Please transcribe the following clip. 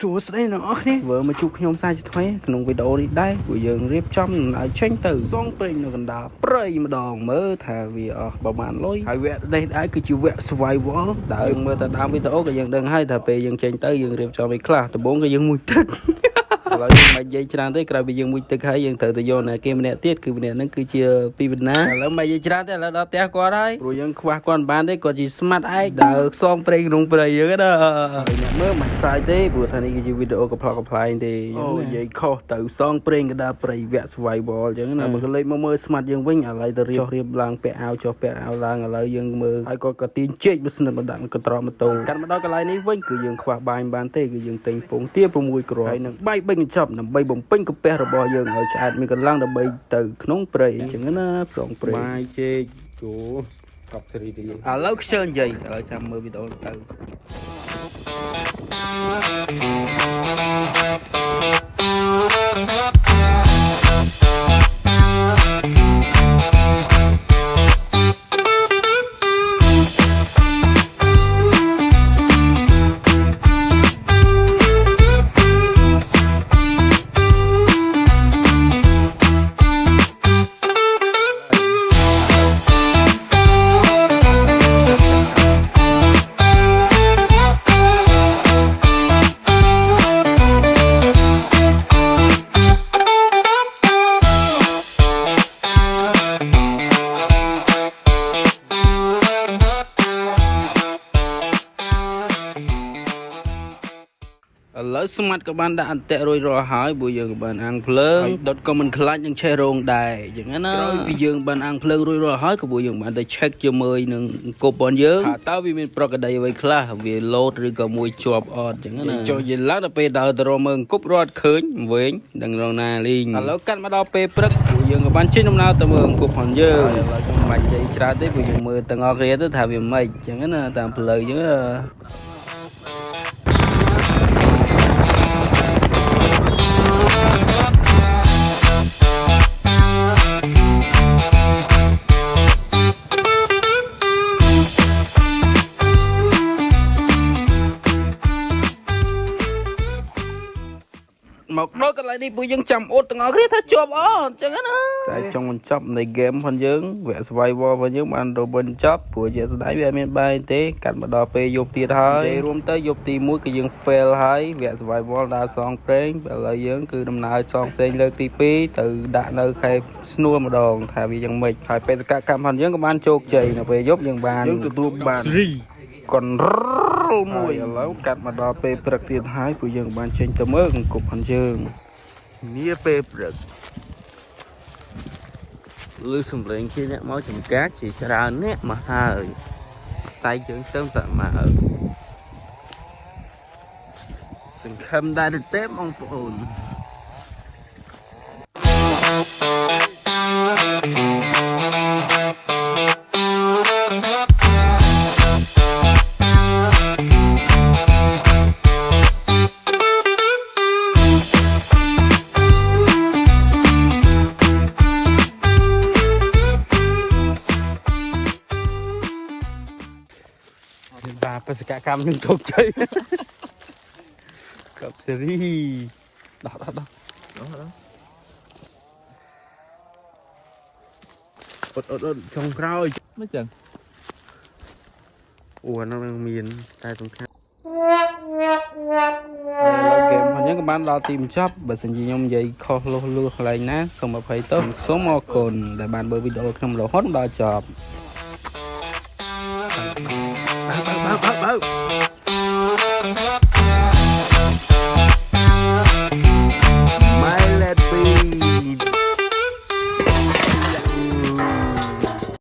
សួស្តីអ្នកនរគ្នាធ្វើមកជួបខ្ញុំសាជាថ្មីក្នុងវីដេអូនេះដែរពួកយើងរៀបចំឲ្យចេញទៅសងព្រេងនៅកណ្ដាលព្រៃម្ដងមើលថាវាអស់ប្រហែលលុយហើយវគ្គនេះដែរគឺជាវគ្គ survival ដែលយើងមើលទៅតាមវីដេអូក៏យើងដឹងហើយថាពេលយើងចេញទៅយើងរៀបចំឲ្យខ្លះដំបូងក៏យើងមួយទឹកឥឡូវយើងមិននិយាយច្រើនទេក្រោយពីយើងមួយទឹកហើយយើងត្រូវទៅយកអ្នកគេម្នាក់ទៀតគឺម្នាក់ហ្នឹងគឺជាពីបណ្ណាឥឡូវមិននិយាយច្រើនទេឥឡូវដល់ផ្ទះគាត់ហើយព្រោះយើងខ្វះគាត់មិនបានទេគាត់ជាស្មាត់ឯកដើរខ្សងព្រៃក្នុងព្រៃយើងណាអ្នកមើលមិនខ្សែទេព្រោះថានេះគឺជាវីដេអូកំ plot កំ plaign ទេអូនិយាយខុសទៅសងព្រេងកណ្ដាលព្រៃវគ្គ survival អញ្ចឹងណាមកលេចមកមើលស្មាត់យើងវិញឥឡូវទៅរៀបឡើងពាក់អាវចុះពាក់អាវឡើងឥឡូវយើងមើលហើយគាត់ក៏ទាញជែកមកស្និទ្ធមកដាក់កន្ត្រកម៉ូតូកាត់មកដល់កន្លែងនេះវិញគឺយើងខ្វះបាយមិនបានទេគឺយើងទិញពងទា6គ្រាប់ហើយនឹងបាយ3កញ្ចប់ដើម្បីបំពេញកាពះរបស់យើងឲ្យឆ្អែតមានកន្លងដើម្បីទៅក្នុងព្រៃអញ្ចឹងណាផ្សងព្រៃបាយជែកចូលកប់សេរីទីឥឡូវខ្ជិលនិយាយឥឡូវចាំមើលវីដេអូទៅឥឡូវស្មាត់ក៏បានដាក់អន្ទាក់រួចរាល់ហើយព្រោះយើងក៏បានអាំងភ្លើងដុតក៏មិនខ្លាចនឹងឆេះរោងដែរអញ្ចឹងណាក្រោយពីយើងបានអាំងភ្លើងរួចរាល់ហើយក៏ពួកយើងបានទៅ check ជាមួយនឹងគប់របស់យើងថាតើវាមានប្រកដីអ្វីខ្លះវាលោតឬក៏មួយជាប់អត់អញ្ចឹងណាចុះយើងឡើងដល់ពេលដើរទៅរកមើលគប់រត់ឃើញវែងដឹងរងណាលីងឥឡូវកាត់មកដល់ពេលព្រឹកពួកយើងក៏បានចេញដំណើរទៅមើលគប់ផងយើងឥឡូវខ្ញុំមិនបាច់និយាយច្រើនទេព្រោះយើងមើលទាំងអស់គ្នាទៅថាវាមិនអញ្ចឹងណាតាមផ្លូវអញ្ចឹងមកដល់កន្លែងនេះពួកយើងចាំអ៊ុតទាំងអស់គ្នាថាជាប់អត់អញ្ចឹងណាតែចង់បញ្ចប់នៃ game ផងយើងវគ្គ survival របស់យើងបានទៅបញ្ចប់ព្រោះជាស្ដាយវាអត់មានបាយទេកាត់មកដល់ពេលយប់ទៀតហើយនិយាយរួមទៅយប់ទី1គឺយើង fail ហើយវគ្គ survival ដើរសងព្រេងឥឡូវយើងគឺដំណើរសងផ្សេងលើកទី2ទៅដាក់នៅខេត្តស្នួរម្ដងថាវាយ៉ាងម៉េចហើយបេសកកម្មផងយើងក៏បានជោគជ័យនៅពេលយប់យើងទទួលបានកនរលមួយឥឡូវកាត់មកដល់ពេលព្រឹកទៀតហើយពួកយើងបានចេញទៅមើលអង្គប់ផងយើងនាពេលព្រឹកលើសំឡេងគេអ្នកមកចំការជាច្រើនអ្នកមកហើយតែយើងទៅតែមកសង្ឃឹមដែរទេបងប្អូនបេសកកម្មនឹងជោគជ័យកັບសេរីដោះអត់ចុងក្រោយមិនចឹងអូអានោះមានតែសំខាន់ហើយហ្គេមផងយើងក៏បានដល់ទីបញ្ចប់បើសិនជាខ្ញុំនិយាយខុសលុះលួសកន្លែងណាសូមអភ័យទោសសូមអរគុណដែលបានមើលវីដេអូខ្ញុំរហូតដល់ចប់បើ